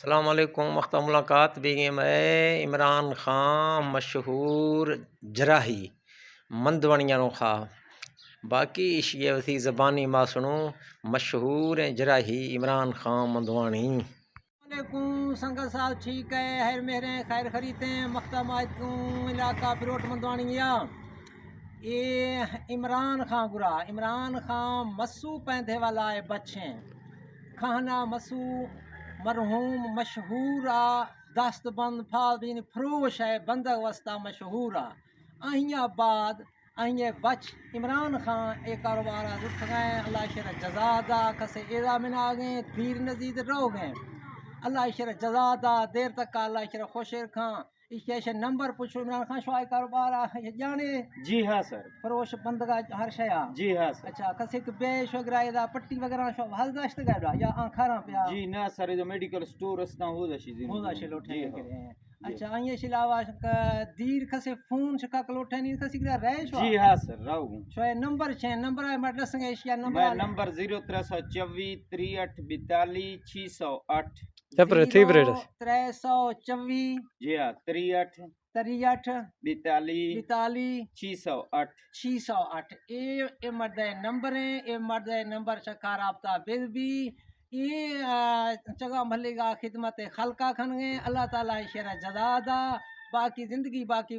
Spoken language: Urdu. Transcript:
السلام علیکم وقت ملاقات بھی میں عمران خان مشہور جراحی مندوانیاں نو خواہ باقی اشیاء وسی زبانی ما سنو مشہور جراحی عمران خان مندوانی علیکم سنگت صاحب ٹھیک ہے خیر میرے خیر خریدیں مختم علاقہ بروٹ مندوانیا یہ عمران خان گرا عمران خان مسو پیندے والا ہے بچے کھانا مسو مرحوم مشہور دست بند فال فروش ہے بندہ وسطہ مشہور آئیں بعد آئیں بچ عمران خان ایک کاروبار اٹھ گئے اللہ شر جزا دا کسے ایرا من آ گئے دیر نزید رو گئے اللہ شر جزا دا دیر تک اللہ شر خوش رکھاں اس نمبر پوچھو عمران خان شوائے کاروبار جانے جی ہاں سر فروش بندگا ہر شیا جی ہاں سر اچھا کسے کہ بیش وغیرہ دا پٹی وغیرہ شو حل داشت گا یا آنکھاراں پیا جی نہ سر جو میڈیکل سٹور اسنا ہو دا شیزین ہو دا شلو ٹھے کرے ہیں جی اچھا آئیے شلاوا دیر کسے فون شکا کلوٹھے نہیں کسی گرا رہے شو جی ہاں سر راو گوں شوئے نمبر چھیں نمبر ہے مڈ لسنگے اشیا میں نمبر نمبر 0324 63 42 608 324 جی ہاں 63 63 42 42 608 608 اے مرد نمبر ہیں اے مرد نمبر شکا رابطہ بل بھی یہ چگا ملے گا خدمت خلقہ کھن گے اللہ تعالیٰ شرع جزا دا باقی زندگی باقی